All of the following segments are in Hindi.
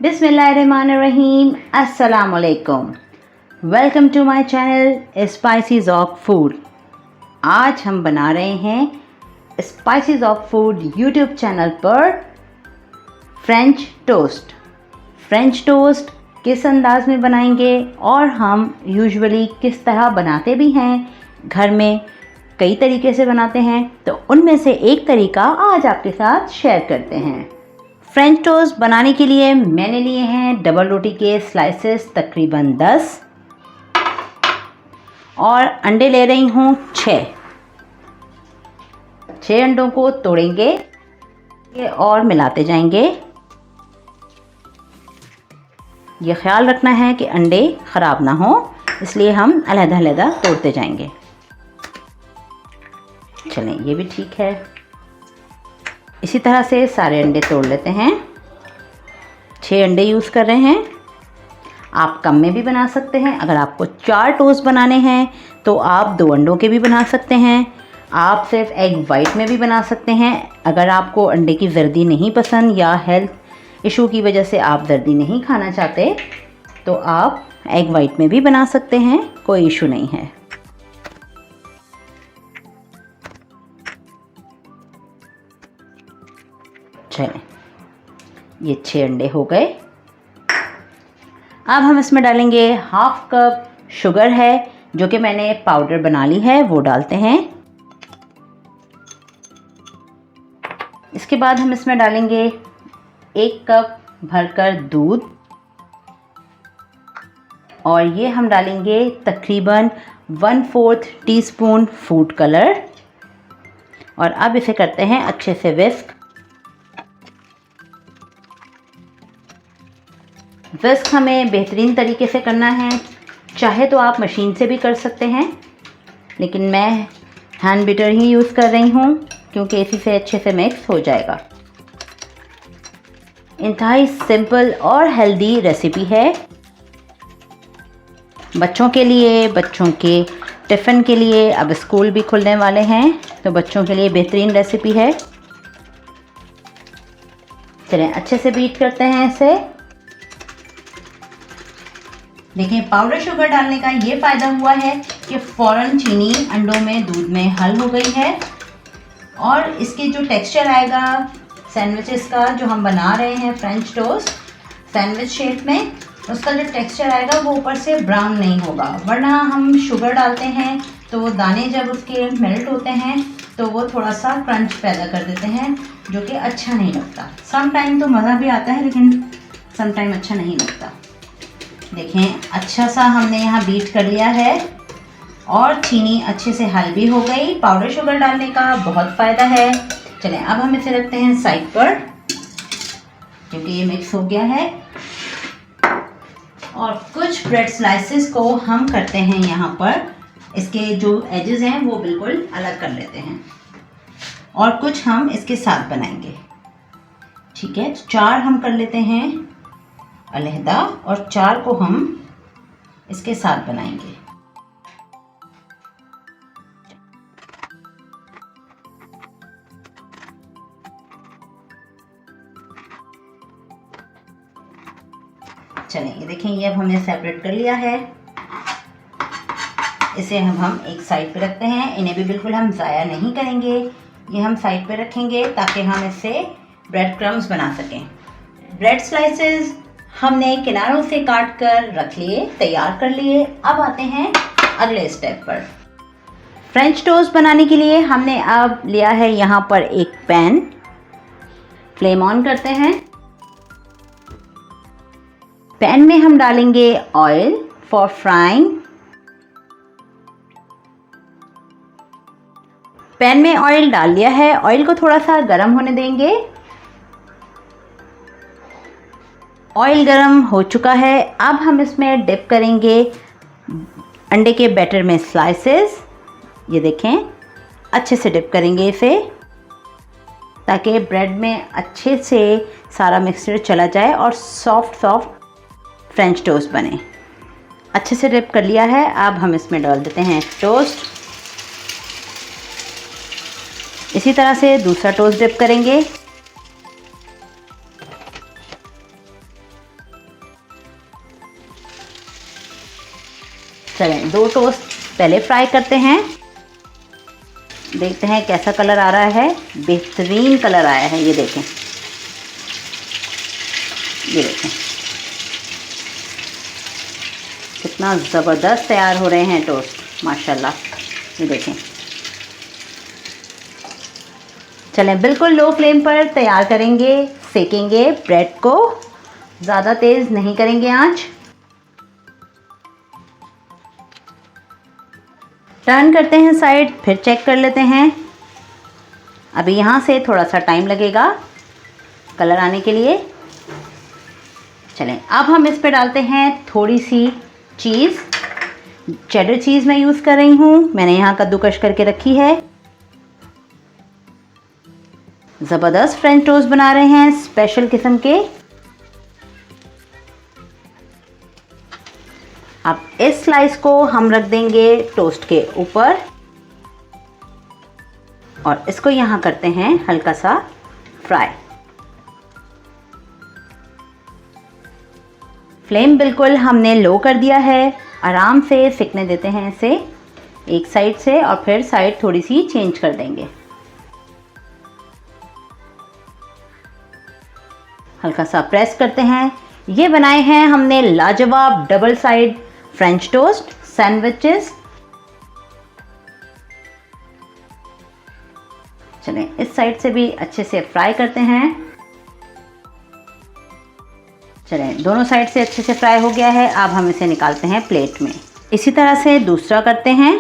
बिस्मिल्लाहिर्रहमानिर्रहीम, अस्सलाम वालेकुम। Welcome to my channel spices of food. आज हम बना रहे हैं spices of food YouTube channel पर फ्रेंच टोस्ट। फ्रेंच टोस्ट किस अंदाज में बनाएंगे और हम यूजुअली किस तरह बनाते भी हैं, घर में कई तरीके से बनाते हैं, तो उनमें से एक तरीका आज आपके साथ शेयर करते हैं। फ्रेंच टोस्ट बनाने के लिए मैंने लिए हैं डबल रोटी के स्लाइसेस तकरीबन 10 और अंडे ले रही हूँ 6 अंडों को तोड़ेंगे और मिलाते जाएंगे। ये ख्याल रखना है कि अंडे ख़राब ना हो, इसलिए हम अलग-अलग तोड़ते जाएंगे। चलें, ये भी ठीक है। इसी तरह से सारे अंडे तोड़ लेते हैं। 6 अंडे यूज़ कर रहे हैं। आप कम में भी बना सकते हैं। अगर आपको 4 टोस्ट बनाने हैं तो आप 2 अंडों के भी बना सकते हैं। आप सिर्फ एग वाइट में भी बना सकते हैं। अगर आपको अंडे की जर्दी नहीं पसंद या हेल्थ इशू की वजह से आप जर्दी नहीं खाना चाहते तो आप एग वाइट में भी बना सकते हैं, कोई इशू नहीं है। चलें, ये 6 अंडे हो गए। अब हम इसमें डालेंगे हाफ कप शुगर है, जो कि मैंने पाउडर बना ली है, वो डालते हैं। इसके बाद हम इसमें डालेंगे 1 कप भरकर दूध और ये हम डालेंगे तकरीबन 1/4 टीस्पून फूड कलर और अब इसे करते हैं अच्छे से विस्क। विस्क हमें बेहतरीन तरीके से करना है। चाहे तो आप मशीन से भी कर सकते हैं, लेकिन मैं हैंड बीटर ही यूज़ कर रही हूँ क्योंकि इसी से अच्छे से मिक्स हो जाएगा। इंतहाई सिंपल और हेल्दी रेसिपी है। बच्चों के लिए, बच्चों के टिफ़िन के लिए, अब स्कूल भी खुलने वाले हैं तो बच्चों के लिए बेहतरीन रेसिपी है। चलें, अच्छे से बीट करते हैं इसे। देखिए, पाउडर शुगर डालने का ये फ़ायदा हुआ है कि फ़ौरन चीनी अंडों में दूध में हल हो गई है और इसके जो टेक्सचर आएगा सैंडविचेस का, जो हम बना रहे हैं फ्रेंच टोस्ट सैंडविच शेप में, उसका जो टेक्सचर आएगा वो ऊपर से ब्राउन नहीं होगा। वरना हम शुगर डालते हैं तो वो दाने जब उसके मेल्ट होते हैं तो वो थोड़ा सा क्रंच पैदा कर देते हैं, जो कि अच्छा नहीं लगता। सम टाइम तो मज़ा भी आता है, लेकिन सम टाइम अच्छा नहीं लगता। देखें, अच्छा सा हमने यहाँ बीट कर लिया है और चीनी अच्छे से हल भी हो गई। पाउडर शुगर डालने का बहुत फ़ायदा है। चलें, अब हम इसे रखते हैं साइड पर क्योंकि ये मिक्स हो गया है। और कुछ ब्रेड स्लाइसेस को हम करते हैं यहाँ पर, इसके जो एजेस हैं वो बिल्कुल अलग कर लेते हैं और कुछ हम इसके साथ बनाएंगे। ठीक है, 4 हम कर लेते हैं अलहदा और 4 को हम इसके साथ बनाएंगे। चलें, ये देखें, ये अब हमने सेपरेट कर लिया है। इसे हम एक साइड पे रखते हैं। इन्हें भी बिल्कुल हम ज़ाया नहीं करेंगे, ये हम साइड पे रखेंगे ताकि हम इससे ब्रेड क्रम्स बना सकें। ब्रेड स्लाइसेस हमने किनारों से काट कर रख लिए, तैयार कर लिए। अब आते हैं अगले स्टेप पर। फ्रेंच टोस्ट बनाने के लिए हमने अब लिया है यहाँ पर एक पैन। फ्लेम ऑन करते हैं। पैन में हम डालेंगे ऑयल फॉर फ्राइंग। पैन में ऑयल डाल लिया है। ऑयल को थोड़ा सा गर्म होने देंगे। ऑयल गर्म हो चुका है। अब हम इसमें डिप करेंगे अंडे के बैटर में स्लाइसेस। ये देखें, अच्छे से डिप करेंगे इसे ताकि ब्रेड में अच्छे से सारा मिक्सचर चला जाए और सॉफ्ट फ्रेंच टोस्ट बने। अच्छे से डिप कर लिया है। अब हम इसमें डाल देते हैं टोस्ट। इसी तरह से दूसरा टोस्ट डिप करेंगे। चलें 2 टोस्ट पहले फ्राई करते हैं। देखते हैं कैसा कलर आ रहा है। बेहतरीन कलर आया है, ये देखें, ये देखें कितना ज़बरदस्त तैयार हो रहे हैं टोस्ट, माशाल्लाह। ये देखें। चलें बिल्कुल लो फ्लेम पर तैयार करेंगे, सेकेंगे ब्रेड को, ज़्यादा तेज़ नहीं करेंगे आंच। टर्न करते हैं साइड, फिर चेक कर लेते हैं। अभी यहाँ से थोड़ा सा टाइम लगेगा कलर आने के लिए। चलें अब हम इस पे डालते हैं थोड़ी सी चीज़। चेडर चीज़ मैं यूज़ कर रही हूँ, मैंने यहाँ कद्दूकश करके रखी है। ज़बरदस्त फ्रेंच टोस्ट बना रहे हैं, स्पेशल किस्म के। अब इस स्लाइस को हम रख देंगे टोस्ट के ऊपर और इसको यहाँ करते हैं हल्का सा फ्राई। फ्लेम बिल्कुल हमने लो कर दिया है, आराम से सिकने देते हैं इसे एक साइड से और फिर साइड थोड़ी सी चेंज कर देंगे। हल्का सा प्रेस करते हैं। ये बनाए हैं हमने लाजवाब double side French toast sandwiches. चलें इस साइड से भी अच्छे से फ्राई करते हैं। चलें दोनों साइड से अच्छे से फ्राई हो गया है, अब हम इसे निकालते हैं प्लेट में। इसी तरह से दूसरा करते हैं।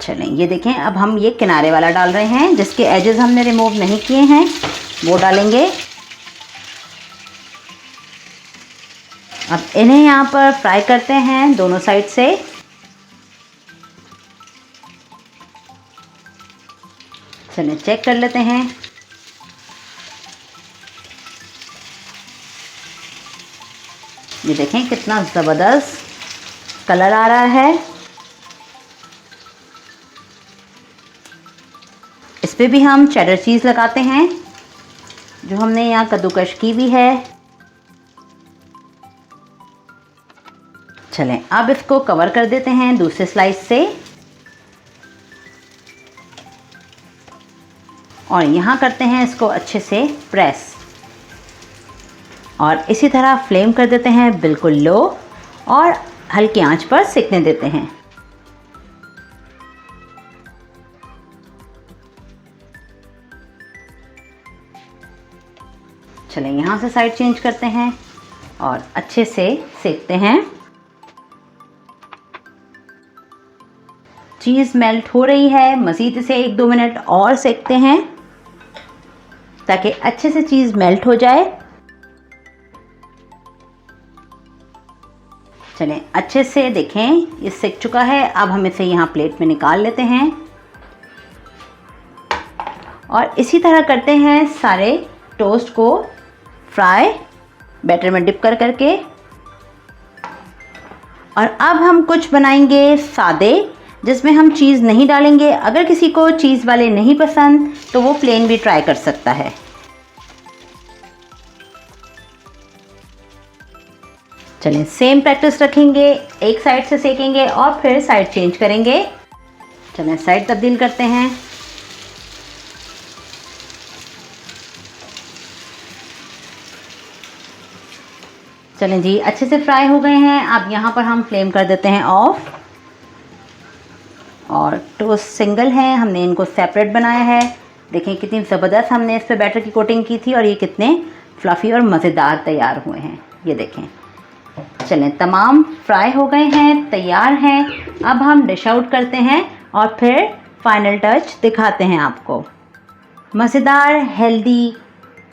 चलें ये देखें, अब हम ये किनारे वाला डाल रहे हैं, जिसके एजेस हमने रिमूव नहीं किए हैं वो डालेंगे। अब इन्हें यहाँ पर फ्राई करते हैं दोनों साइड से। चलें चेक कर लेते हैं। ये देखें कितना ज़बरदस्त कलर आ रहा है। इस पे भी हम चेडर चीज़ लगाते हैं जो हमने यहाँ कद्दूकश की भी है। चलें अब इसको कवर कर देते हैं दूसरे स्लाइस से और यहाँ करते हैं इसको अच्छे से प्रेस और इसी तरह फ्लेम कर देते हैं बिल्कुल लो और हल्की आंच पर सिकने देते हैं। चलें यहाँ से साइड चेंज करते हैं और अच्छे से सेकते हैं। चीज़ मेल्ट हो रही है, मज़ीद इसे 1-2 मिनट और सेकते हैं ताकि अच्छे से चीज़ मेल्ट हो जाए। चलें अच्छे से देखें ये सिक चुका है। अब हम इसे यहाँ प्लेट में निकाल लेते हैं और इसी तरह करते हैं सारे टोस्ट को फ्राई बैटर में डिप कर करके। और अब हम कुछ बनाएंगे सादे, जिसमें हम चीज़ नहीं डालेंगे। अगर किसी को चीज़ वाले नहीं पसंद तो वो प्लेन भी ट्राई कर सकता है। चलें सेम प्रैक्टिस रखेंगे, एक साइड से सेकेंगे और फिर साइड चेंज करेंगे। चलें साइड तब्दील करते हैं। चलें जी अच्छे से फ्राई हो गए हैं। अब यहाँ पर हम फ्लेम कर देते हैं ऑफ और टोस्ट सिंगल है, हमने इनको सेपरेट बनाया है। देखें कितनी ज़बरदस्त हमने इस पर बैटर की कोटिंग की थी और ये कितने फ्लफ़ी और मज़ेदार तैयार हुए हैं, ये देखें। चलें तमाम फ्राई हो गए हैं, तैयार हैं। अब हम डिश आउट करते हैं और फिर फाइनल टच दिखाते हैं आपको। मज़ेदार healthy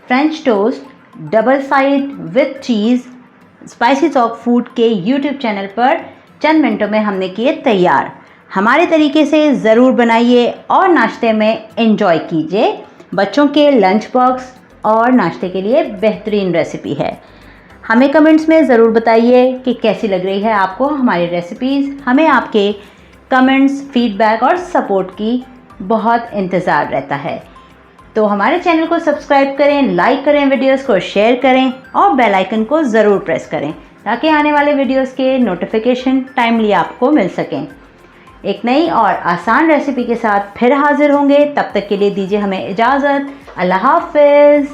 French toast double side with cheese spices of food के यूट्यूब चैनल पर चंद मिनटों में हमने किए तैयार। हमारे तरीके से ज़रूर बनाइए और नाश्ते में एंजॉय कीजिए। बच्चों के लंच बॉक्स और नाश्ते के लिए बेहतरीन रेसिपी है। हमें कमेंट्स में ज़रूर बताइए कि कैसी लग रही है आपको हमारी रेसिपीज़। हमें आपके कमेंट्स, फीडबैक और सपोर्ट की बहुत इंतज़ार रहता है। तो हमारे चैनल को सब्सक्राइब करें, लाइक करें, वीडियोस को शेयर करें और बेल आइकन को ज़रूर प्रेस करें ताकि आने वाले वीडियोस के नोटिफिकेशन टाइमली आपको मिल सकें। एक नई और आसान रेसिपी के साथ फिर हाजिर होंगे, तब तक के लिए दीजिए हमें इजाज़त। अल्लाह हाफ़िज़।